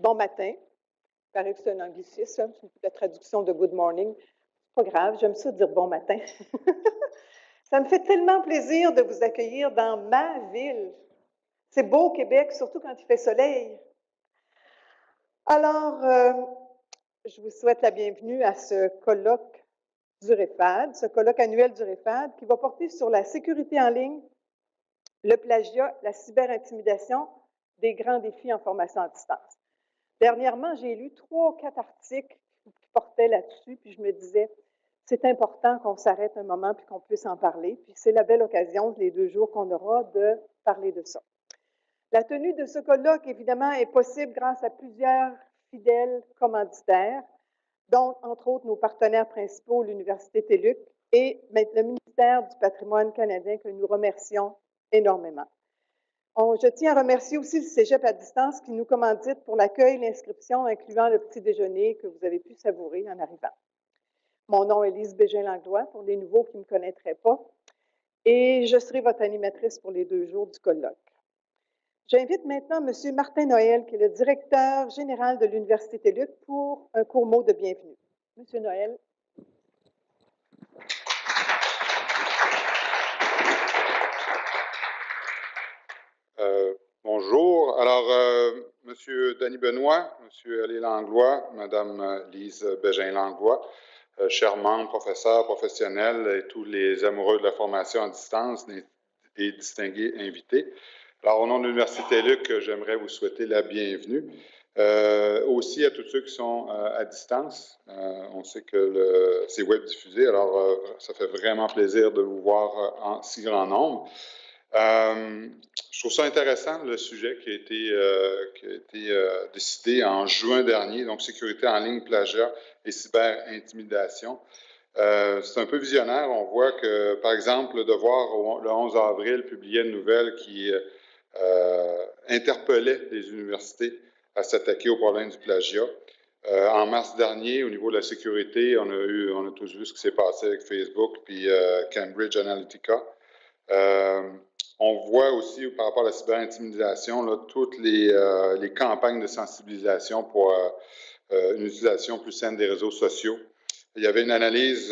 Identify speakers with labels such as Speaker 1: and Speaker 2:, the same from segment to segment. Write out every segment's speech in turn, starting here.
Speaker 1: Bon matin. Il paraît que c'est un anglicisme, c'est la traduction de good morning. C'est pas grave, j'aime ça dire bon matin. Ça me fait tellement plaisir de vous accueillir dans ma ville. C'est beau au Québec, surtout quand il fait soleil. Alors, je vous souhaite la bienvenue à ce colloque du REFAD, ce colloque annuel du REFAD qui va porter sur la sécurité en ligne, le plagiat, la cyberintimidation, des grands défis en formation à distance. Dernièrement, j'ai lu 3 ou 4 articles qui portaient là-dessus, puis je me disais, c'est important qu'on s'arrête un moment puis qu'on puisse en parler. Puis c'est la belle occasion, les 2 jours qu'on aura, de parler de ça. La tenue de ce colloque, évidemment, est possible grâce à plusieurs fidèles commanditaires, dont, entre autres, nos partenaires principaux, l'Université TÉLUQ et le ministère du Patrimoine canadien, que nous remercions énormément. Je tiens à remercier aussi le Cégep à distance qui nous commandite pour l'accueil, l'inscription, incluant le petit déjeuner que vous avez pu savourer en arrivant. Mon nom est Lise Bégin-Langlois, pour les nouveaux qui ne me connaîtraient pas, et je serai votre animatrice pour les 2 jours du colloque. J'invite maintenant M. Martin Noël, qui est le directeur général de l'Université TÉLUQ, pour un court mot de bienvenue. M. Noël.
Speaker 2: Bonjour. Alors, M. Denis Benoit, M. Alain Langlois, Mme Lise Bégin-Langlois, chers membres, professeurs, professionnels et tous les amoureux de la formation à distance et distingués invités. Alors, au nom de l'Université TÉLUQ, j'aimerais vous souhaiter la bienvenue. Aussi à tous ceux qui sont à distance. On sait que c'est web diffusé, alors ça fait vraiment plaisir de vous voir en si grand nombre. Je trouve ça intéressant, le sujet qui a été décidé en juin dernier, donc sécurité en ligne, plagiat et cyberintimidation. C'est un peu visionnaire. On voit que, par exemple, le Devoir, le 11 avril, publiait une nouvelle qui interpellait les universités à s'attaquer au problème du plagiat. En mars dernier, au niveau de la sécurité, on a tous vu ce qui s'est passé avec Facebook puis Cambridge Analytica. On voit aussi, par rapport à la cyberintimidation, là, toutes les campagnes de sensibilisation pour une utilisation plus saine des réseaux sociaux. Il y avait une analyse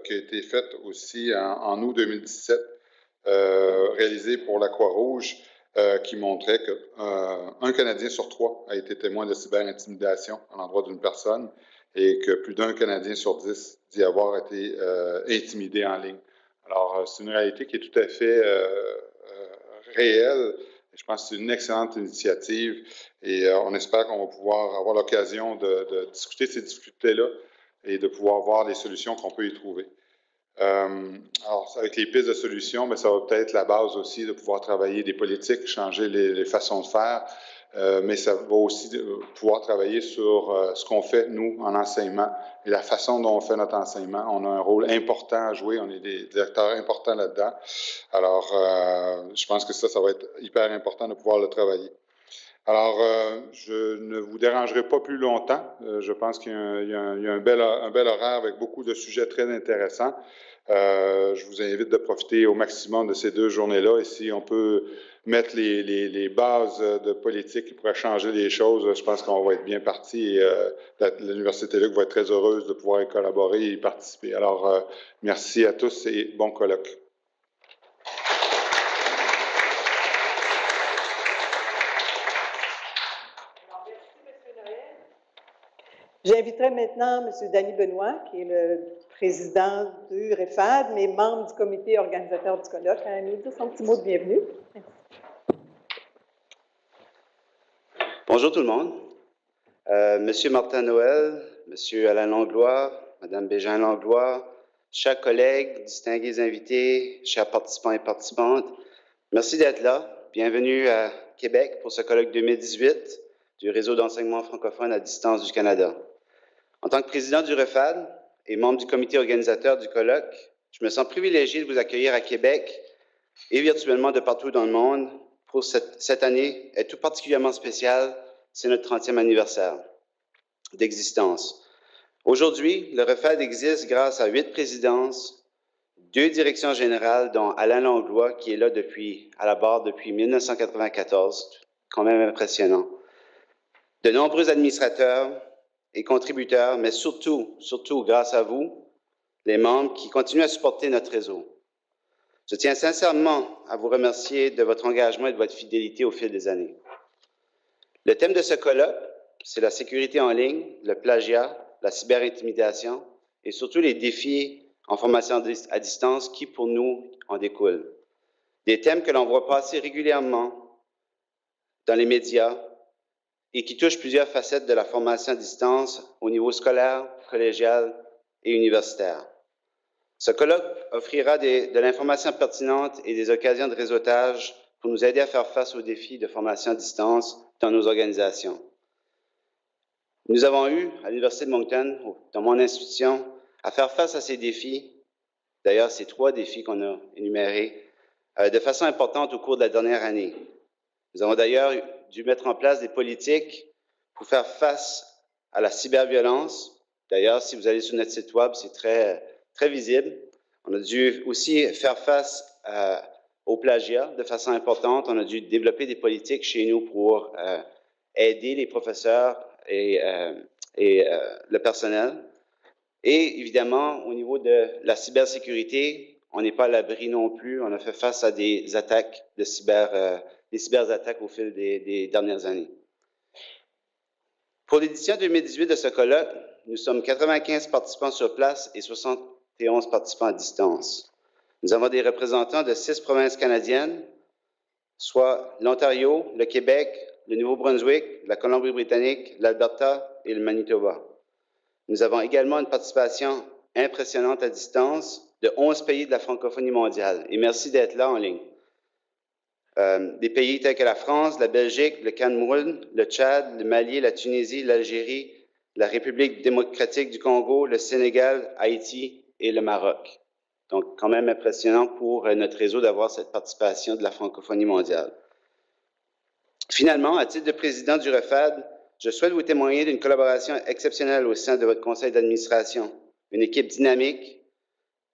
Speaker 2: qui a été faite aussi en août 2017, réalisée pour la Croix-Rouge, qui montrait qu'un Canadien sur 3 a été témoin de cyberintimidation à l'endroit d'une personne et que plus d'un Canadien sur 10 dit avoir été intimidé en ligne. Alors, c'est une réalité qui est tout à fait réelle. Je pense que c'est une excellente initiative et on espère qu'on va pouvoir avoir l'occasion de discuter de ces difficultés-là et de pouvoir voir les solutions qu'on peut y trouver. Alors, avec les pistes de solutions, bien, ça va peut-être la base aussi de pouvoir travailler des politiques, changer les façons de faire, mais ça va aussi pouvoir travailler sur ce qu'on fait, nous, en enseignement et la façon dont on fait notre enseignement. On a un rôle important à jouer, on est des acteurs importants là-dedans. Alors, je pense que ça va être hyper important de pouvoir le travailler. Alors, je ne vous dérangerai pas plus longtemps. Je pense qu'il y a un bel horaire avec beaucoup de sujets très intéressants. Je vous invite de profiter au maximum de ces 2 journées-là. Et si on peut mettre les bases de politique qui pourraient changer les choses, je pense qu'on va être bien parti. L'Université TÉLUQ va être très heureuse de pouvoir y collaborer et y participer. Alors, merci à tous et bon colloque.
Speaker 1: J'inviterai maintenant M. Denis Benoit, qui est le président du REFAD, mais membre du comité organisateur du colloque, à nous dire son petit mot de bienvenue. Merci.
Speaker 3: Bonjour tout le monde. Monsieur Martin Noël, Monsieur Alain Langlois, Madame Bégin-Langlois, chers collègues, distingués invités, chers participants et participantes, merci d'être là. Bienvenue à Québec pour ce colloque 2018 du Réseau d'enseignement francophone à distance du Canada. En tant que président du REFAD et membre du comité organisateur du colloque, je me sens privilégié de vous accueillir à Québec et virtuellement de partout dans le monde pour cette année est tout particulièrement spéciale, c'est notre 30e anniversaire d'existence. Aujourd'hui, le REFAD existe grâce à 8 présidences, 2 directions générales, dont Alain Langlois, qui est là à la barre depuis 1994, quand même impressionnant. de nombreux administrateurs et contributeurs, mais surtout grâce à vous, les membres qui continuent à supporter notre réseau. Je tiens sincèrement à vous remercier de votre engagement et de votre fidélité au fil des années. Le thème de ce colloque, c'est la sécurité en ligne, le plagiat, la cyberintimidation et surtout les défis en formation à distance qui, pour nous, en découlent. Des thèmes que l'on voit passer régulièrement dans les médias et qui touchent plusieurs facettes de la formation à distance au niveau scolaire, collégial et universitaire. Ce colloque offrira de l'information pertinente et des occasions de réseautage pour nous aider à faire face aux défis de formation à distance dans nos organisations. Nous avons eu, à l'Université de Moncton, dans mon institution, à faire face à ces défis, d'ailleurs ces 3 défis qu'on a énumérés, de façon importante au cours de la dernière année. Nous avons d'ailleurs dû mettre en place des politiques pour faire face à la cyberviolence. D'ailleurs, si vous allez sur notre site web, c'est très visible. On a dû aussi faire face au plagiat de façon importante. On a dû développer des politiques chez nous pour aider les professeurs et le personnel. Et évidemment, au niveau de la cybersécurité, on n'est pas à l'abri non plus. On a fait face à des attaques des cyberattaques au fil des dernières années. Pour l'édition 2018 de ce colloque, nous sommes 95 participants sur place et 71 participants à distance. Nous avons des représentants de 6 provinces canadiennes, soit l'Ontario, le Québec, le Nouveau-Brunswick, la Colombie-Britannique, l'Alberta et le Manitoba. Nous avons également une participation impressionnante à distance de 11 pays de la francophonie mondiale. Et merci d'être là en ligne. Des pays tels que la France, la Belgique, le Cameroun, le Tchad, le Mali, la Tunisie, l'Algérie, la République démocratique du Congo, le Sénégal, Haïti et le Maroc. Donc, quand même impressionnant pour notre réseau d'avoir cette participation de la francophonie mondiale. Finalement, à titre de président du REFAD, je souhaite vous témoigner d'une collaboration exceptionnelle au sein de votre conseil d'administration. Une équipe dynamique,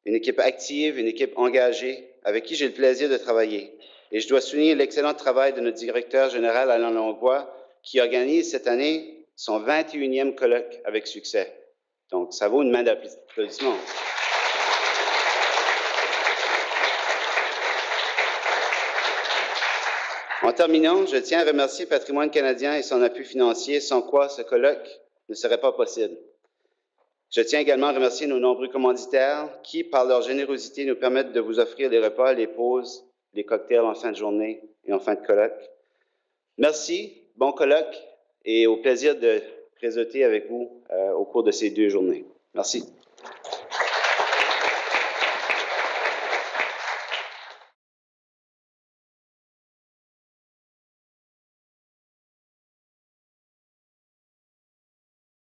Speaker 3: une équipe active, une équipe engagée, avec qui j'ai le plaisir de travailler. Et je dois souligner l'excellent travail de notre directeur général, Alain Langlois, qui organise cette année son 21e colloque avec succès. Donc, ça vaut une main d'applaudissement. En terminant, je tiens à remercier Patrimoine canadien et son appui financier, sans quoi ce colloque ne serait pas possible. Je tiens également à remercier nos nombreux commanditaires qui, par leur générosité, nous permettent de vous offrir les repas, les pauses, les cocktails en fin de journée et en fin de colloque. Merci, bon colloque et au plaisir de réseauter avec vous au cours de ces 2 journées. Merci.